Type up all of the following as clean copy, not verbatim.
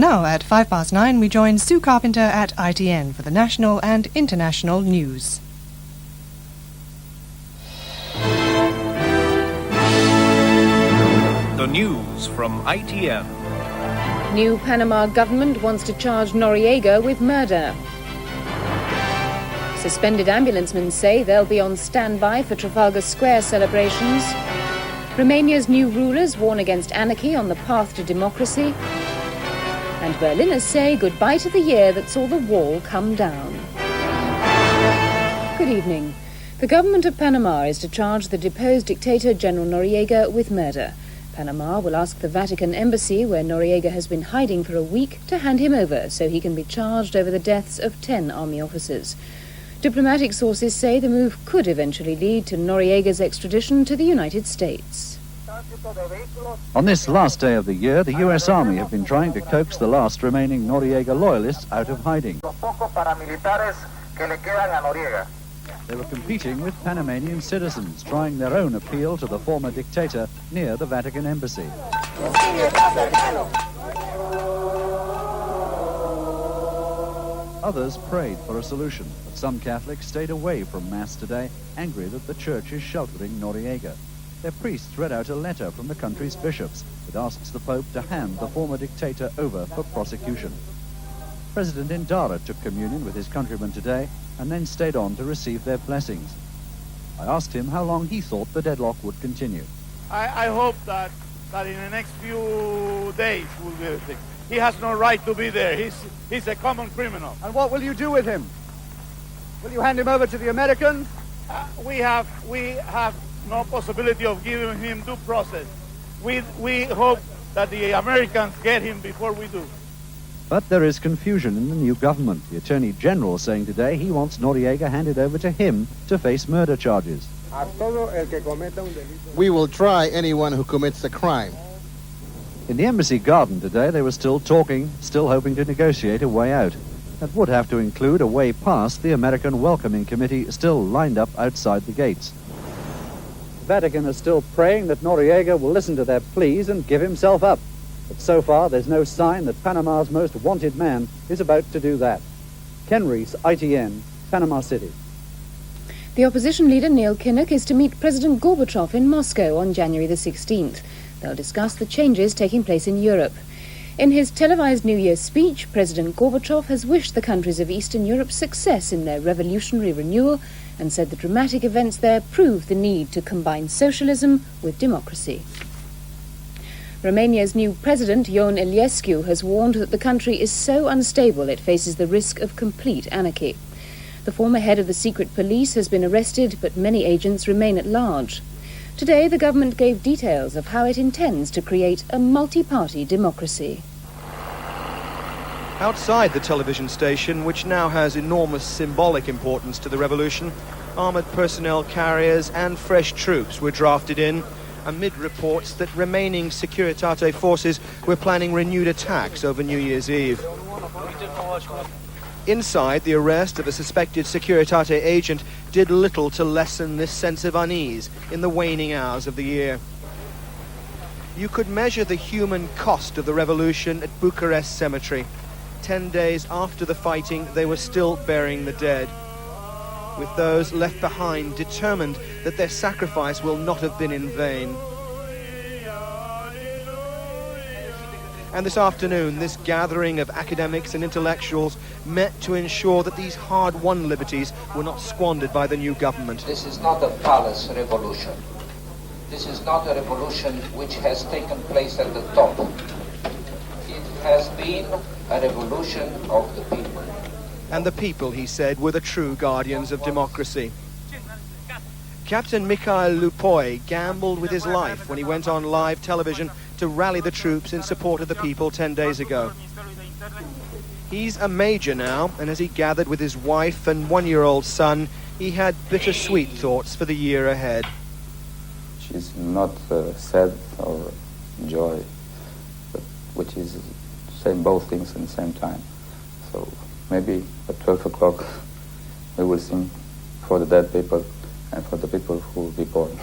Now at 9:05, we join Sue Carpenter at ITN for the national and international news. The news from ITN. New Panama government wants to charge Noriega with murder. Suspended ambulancemen say they'll be on standby for Trafalgar Square celebrations. Romania's new rulers warn against anarchy on the path to democracy. And Berliners say goodbye to the year that saw the wall come down. Good evening. The government of Panama is to charge the deposed dictator General Noriega with murder. Panama will ask the Vatican embassy, where Noriega has been hiding for a week, to hand him over so he can be charged over the deaths of 10 army officers. Diplomatic sources say the move could eventually lead to Noriega's extradition to the United States. On this last day of the year, the U.S. Army have been trying to coax the last remaining Noriega loyalists out of hiding. They were competing with Panamanian citizens, trying their own appeal to the former dictator near the Vatican embassy. Others prayed for a solution, but some Catholics stayed away from Mass today, angry that the church is sheltering Noriega. Their priests read out a letter from the country's bishops that asks the Pope to hand the former dictator over for prosecution. President Indara took communion with his countrymen today and then stayed on to receive their blessings. I asked him how long he thought the deadlock would continue. I hope that in the next few days we'll be able to fix. He has no right to be there. He's a common criminal. And what will you do with him? Will you hand him over to the Americans? We have no possibility of giving him due process. We hope that the Americans get him before we do. But there is confusion in the new government. The Attorney General saying today he wants Noriega handed over to him to face murder charges. We will try anyone who commits a crime. In the embassy garden today, they were still talking, still hoping to negotiate a way out. That would have to include a way past the American Welcoming Committee still lined up outside the gates. The Vatican is still praying that Noriega will listen to their pleas and give himself up. But so far, there's no sign that Panama's most wanted man is about to do that. Ken Rees, ITN, Panama City. The opposition leader Neil Kinnock is to meet President Gorbachev in Moscow on January the 16th. They'll discuss the changes taking place in Europe. In his televised New Year's speech, President Gorbachev has wished the countries of Eastern Europe success in their revolutionary renewal and said the dramatic events there prove the need to combine socialism with democracy. Romania's new president, Ion Iliescu, has warned that the country is so unstable it faces the risk of complete anarchy. The former head of the secret police has been arrested, but many agents remain at large. Today, the government gave details of how it intends to create a multi-party democracy. Outside the television station, which now has enormous symbolic importance to the revolution, armoured personnel carriers and fresh troops were drafted in, amid reports that remaining Securitate forces were planning renewed attacks over New Year's Eve. Inside, the arrest of a suspected Securitate agent did little to lessen this sense of unease in the waning hours of the year. You could measure the human cost of the revolution at Bucharest Cemetery. 10 days after the fighting, they were still burying the dead, with those left behind determined that their sacrifice will not have been in vain. And this afternoon, this gathering of academics and intellectuals met to ensure that these hard-won liberties were not squandered by the new government. This is not a palace revolution. This is not a revolution which has taken place at the top. It has been a revolution of the people. And the people, he said, were the true guardians of democracy. Captain Mikhail Lupoy gambled with his life when he went on live television to rally the troops in support of the people 10 days ago. He's a major now, and as he gathered with his wife and one-year-old son, he had bittersweet thoughts for the year ahead. She's not sad or joy, but which is saying both things at the same time. So maybe at 12 o'clock we will sing for the dead people and for the people who will be born.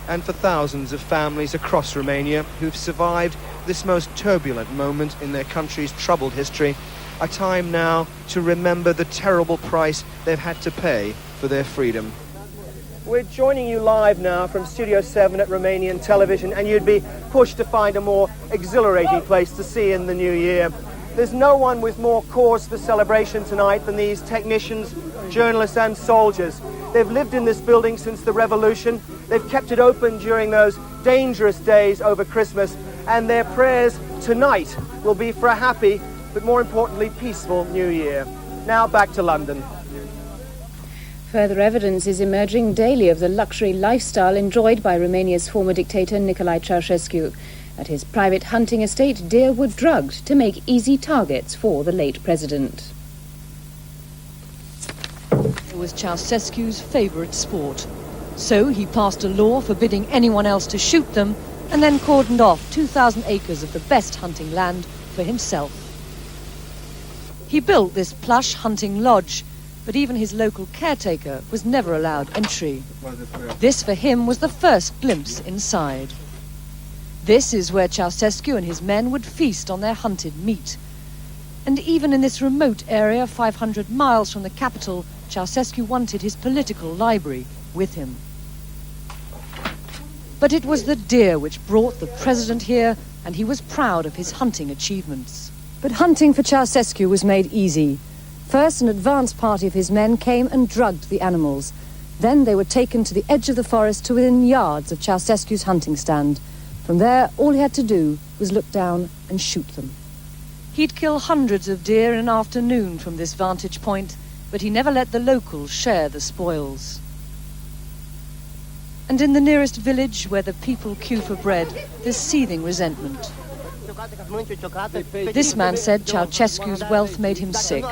and for thousands of families across Romania who've survived this most turbulent moment in their country's troubled history, a time now to remember the terrible price they've had to pay for their freedom. We're joining you live now from Studio 7 at Romanian Television, and you'd be pushed to find a more exhilarating place to see in the new year. There's no one with more cause for celebration tonight than these technicians, journalists and soldiers. They've lived in this building since the revolution. They've kept it open during those dangerous days over Christmas, and their prayers tonight will be for a happy, but more importantly, peaceful New Year. Now back to London. Further evidence is emerging daily of the luxury lifestyle enjoyed by Romania's former dictator Nicolae Ceausescu. At his private hunting estate, deer were drugged to make easy targets for the late president. It was Ceausescu's favourite sport. So he passed a law forbidding anyone else to shoot them and then cordoned off 2,000 acres of the best hunting land for himself. He built this plush hunting lodge, but even his local caretaker was never allowed entry. This for him was the first glimpse inside. This is where Ceausescu and his men would feast on their hunted meat. And even in this remote area, 500 miles from the capital, Ceausescu wanted his political library with him. But it was the deer which brought the president here, and he was proud of his hunting achievements. But hunting for Ceausescu was made easy. First, an advance party of his men came and drugged the animals. Then they were taken to the edge of the forest to within yards of Ceausescu's hunting stand. From there, all he had to do was look down and shoot them. He'd kill hundreds of deer in an afternoon from this vantage point, but he never let the locals share the spoils. And in the nearest village, where the people queue for bread, there's seething resentment. This man said Ceausescu's wealth made him sick,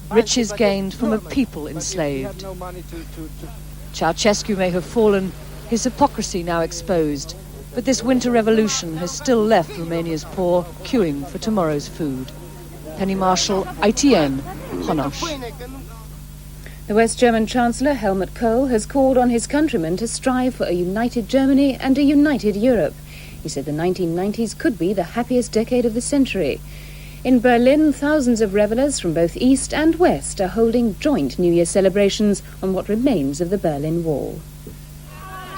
riches gained from a people enslaved. Ceausescu may have fallen, his hypocrisy now exposed, but this winter revolution has still left Romania's poor queuing for tomorrow's food. Penny Marshall, ITN, Honosh. The West German Chancellor Helmut Kohl has called on his countrymen to strive for a united Germany and a united Europe. He said the 1990s could be the happiest decade of the century. In Berlin, thousands of revellers from both East and West are holding joint New Year celebrations on what remains of the Berlin Wall.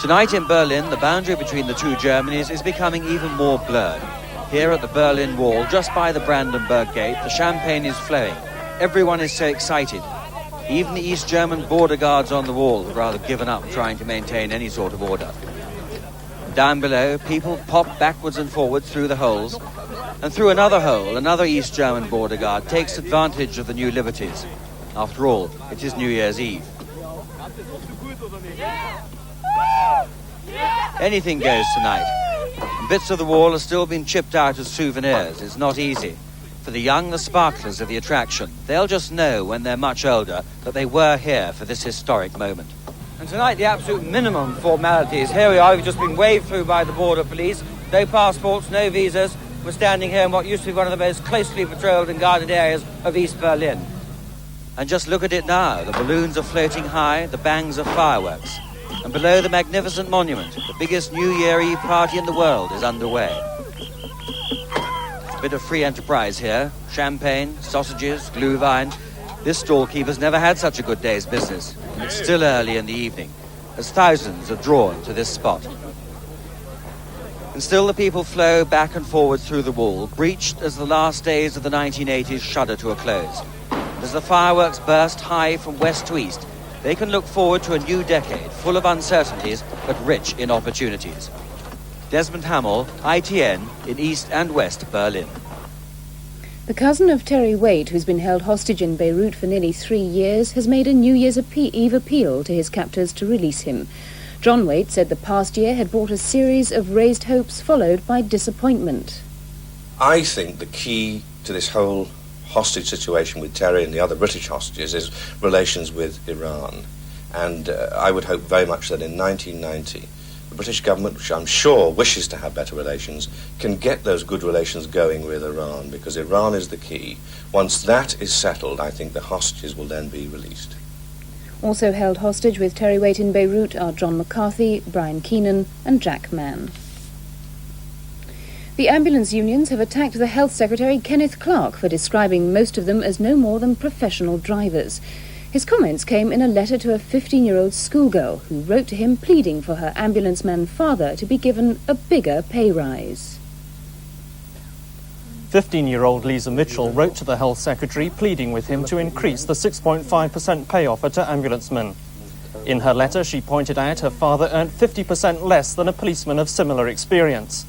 Tonight in Berlin, the boundary between the two Germanys is becoming even more blurred. Here at the Berlin Wall, just by the Brandenburg Gate, the champagne is flowing. Everyone is so excited. Even the East German border guards on the wall have rather given up trying to maintain any sort of order. Down below, people pop backwards and forwards through the holes, and through another hole, another East German border guard takes advantage of the new liberties. After all, it is New Year's Eve. Anything goes tonight. And bits of the wall are still being chipped out as souvenirs. It's not easy. For the young, the sparklers are the attraction. They'll just know when they're much older that they were here for this historic moment. And tonight, the absolute minimum formalities. Here we are, we've just been waved through by the border police. No passports, no visas. We're standing here in what used to be one of the most closely patrolled and guarded areas of East Berlin. And just look at it now. The balloons are floating high, the bangs of fireworks. And below the magnificent monument, the biggest New Year Eve party in the world is underway. A bit of free enterprise here. Champagne, sausages, glühwein. This stall-keeper's never had such a good day's business. And it's still early in the evening, as thousands are drawn to this spot. And still the people flow back and forward through the wall, breached as the last days of the 1980s shudder to a close. And as the fireworks burst high from west to east, they can look forward to a new decade, full of uncertainties, but rich in opportunities. Desmond Hamill, ITN, in East and West Berlin. The cousin of Terry Waite, who's been held hostage in Beirut for nearly 3 years, has made a New Year's Eve appeal to his captors to release him. John Waite said the past year had brought a series of raised hopes followed by disappointment. I think the key to this whole hostage situation with Terry and the other British hostages is relations with Iran. And I would hope very much that in 1990, the British government, which I'm sure wishes to have better relations, can get those good relations going with Iran, because Iran is the key. Once that is settled, I think the hostages will then be released. Also held hostage with Terry Waite in Beirut are John McCarthy, Brian Keenan and Jack Mann. The ambulance unions have attacked the Health Secretary Kenneth Clarke for describing most of them as no more than professional drivers. His comments came in a letter to a 15-year-old schoolgirl who wrote to him pleading for her ambulanceman father to be given a bigger pay rise. 15-year-old Lisa Mitchell wrote to the Health Secretary pleading with him to increase the 6.5% pay offer to ambulancemen. In her letter, she pointed out her father earned 50% less than a policeman of similar experience.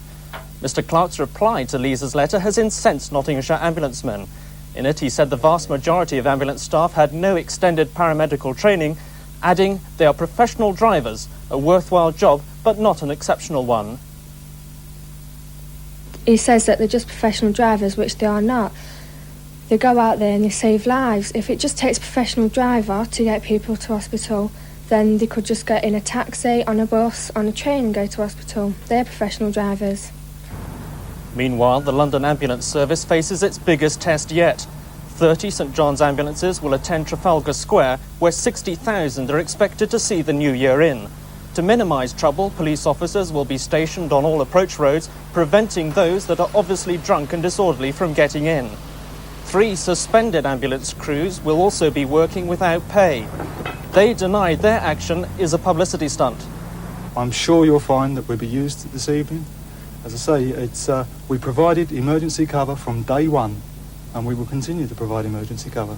Mr. Clarke's reply to Lisa's letter has incensed Nottinghamshire ambulancemen. In it, he said the vast majority of ambulance staff had no extended paramedical training, adding, "They are professional drivers, a worthwhile job, but not an exceptional one." He says that they're just professional drivers, which they are not. They go out there and they save lives. If it just takes a professional driver to get people to hospital, then they could just get in a taxi, on a bus, on a train and go to hospital. They're professional drivers. Meanwhile, the London Ambulance Service faces its biggest test yet. 30 St John's ambulances will attend Trafalgar Square, where 60,000 are expected to see the new year in. To minimise trouble, police officers will be stationed on all approach roads, preventing those that are obviously drunk and disorderly from getting in. 3 suspended ambulance crews will also be working without pay. They denied their action is a publicity stunt. I'm sure you'll find that we'll be used this evening. As I say, we provided emergency cover from day one, and we will continue to provide emergency cover.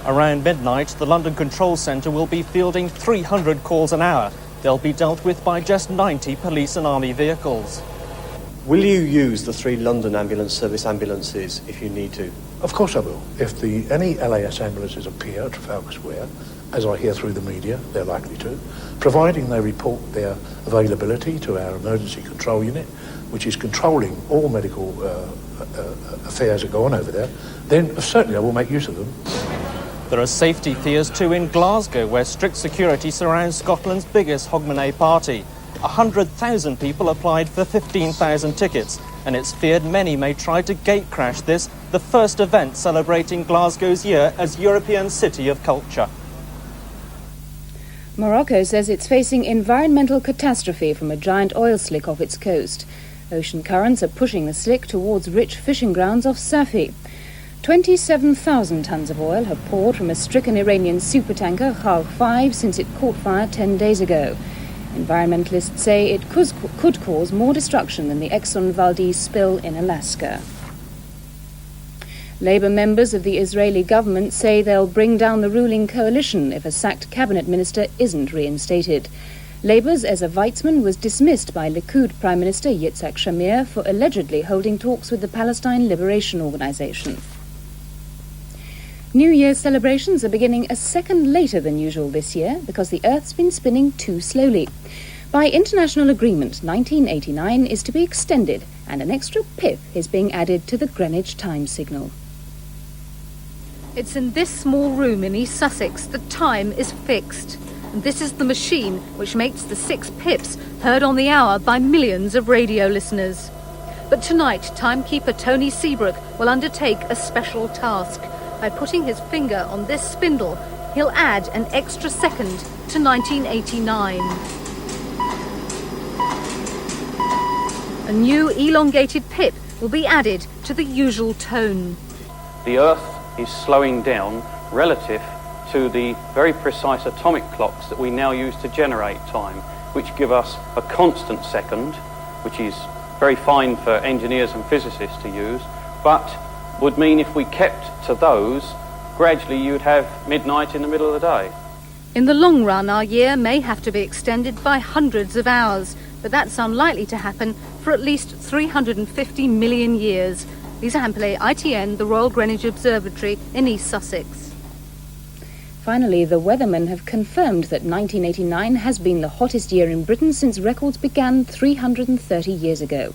Around midnight, the London Control Centre will be fielding 300 calls an hour. They'll be dealt with by just 90 police and army vehicles. Will you use the 3 London Ambulance Service ambulances if you need to? Of course I will. If any LAS ambulances appear at Trafalgar Square, as I hear through the media, they're likely to, providing they report their availability to our emergency control unit, which is controlling all medical affairs that go on over there, then certainly I will make use of them. There are safety fears too in Glasgow, where strict security surrounds Scotland's biggest Hogmanay party. 100,000 people applied for 15,000 tickets, and it's feared many may try to gatecrash this, the first event celebrating Glasgow's year as European City of Culture. Morocco says it's facing environmental catastrophe from a giant oil slick off its coast. Ocean currents are pushing the slick towards rich fishing grounds off Safi. 27,000 tons of oil have poured from a stricken Iranian supertanker, Khalq 5, since it caught fire 10 days ago. Environmentalists say it could cause more destruction than the Exxon Valdez spill in Alaska. Labour members of the Israeli government say they'll bring down the ruling coalition if a sacked cabinet minister isn't reinstated. Labour's Ezra Weitzman was dismissed by Likud Prime Minister Yitzhak Shamir for allegedly holding talks with the Palestine Liberation Organization. New Year's celebrations are beginning a second later than usual this year because the Earth's been spinning too slowly. By international agreement, 1989 is to be extended and an extra pip is being added to the Greenwich time signal. It's in this small room in East Sussex that time is fixed. And this is the machine which makes the 6 pips heard on the hour by millions of radio listeners. But tonight, timekeeper Tony Seabrook will undertake a special task. By putting his finger on this spindle, he'll add an extra second to 1989. A new elongated pip will be added to the usual tone. The Earth is slowing down relative to the very precise atomic clocks that we now use to generate time, which give us a constant second, which is very fine for engineers and physicists to use, but would mean if we kept to those, gradually you'd have midnight in the middle of the day. In the long run, our year may have to be extended by hundreds of hours, but that's unlikely to happen for at least 350 million years. Lisa Hampley, ITN, the Royal Greenwich Observatory in East Sussex. Finally, the weathermen have confirmed that 1989 has been the hottest year in Britain since records began 330 years ago.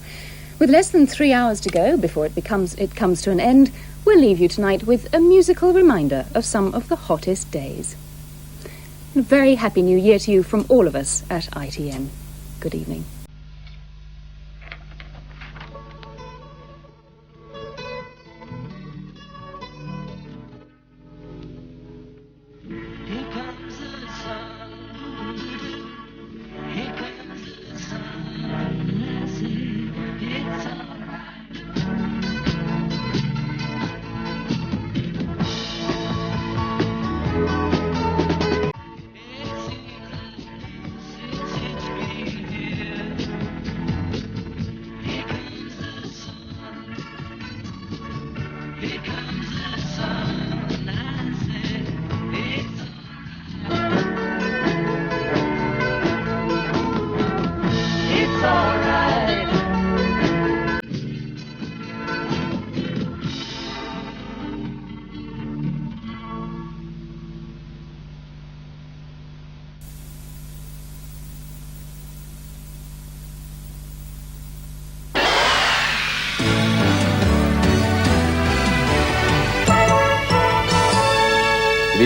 With less than 3 hours to go before it comes to an end, we'll leave you tonight with a musical reminder of some of the hottest days. A very happy new year to you from all of us at ITN. Good evening. Here comes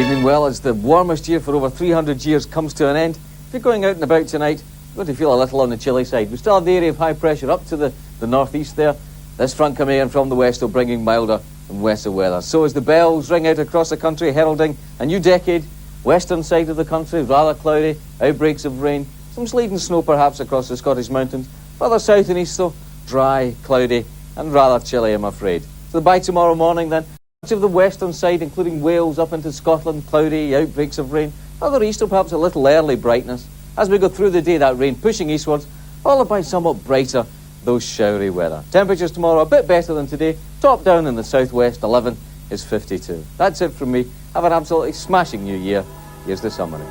evening. Well, as the warmest year for over 300 years comes to an end, if you're going out and about tonight, you're going to feel a little on the chilly side. We still have the area of high pressure up to the northeast there. This front coming in from the west will bring milder and wetter weather. So as the bells ring out across the country, heralding a new decade, western side of the country, rather cloudy, outbreaks of rain, some sleet and snow perhaps across the Scottish mountains. Further south and east though, dry, cloudy and rather chilly, I'm afraid. So by tomorrow morning then, much of the western side, including Wales up into Scotland, cloudy, outbreaks of rain. Further east, or perhaps a little early brightness. As we go through the day, that rain pushing eastwards, followed by somewhat brighter, though showery weather. Temperatures tomorrow a bit better than today. Top down in the southwest, 11 is 52. That's it from me. Have an absolutely smashing new year. Here's the summary.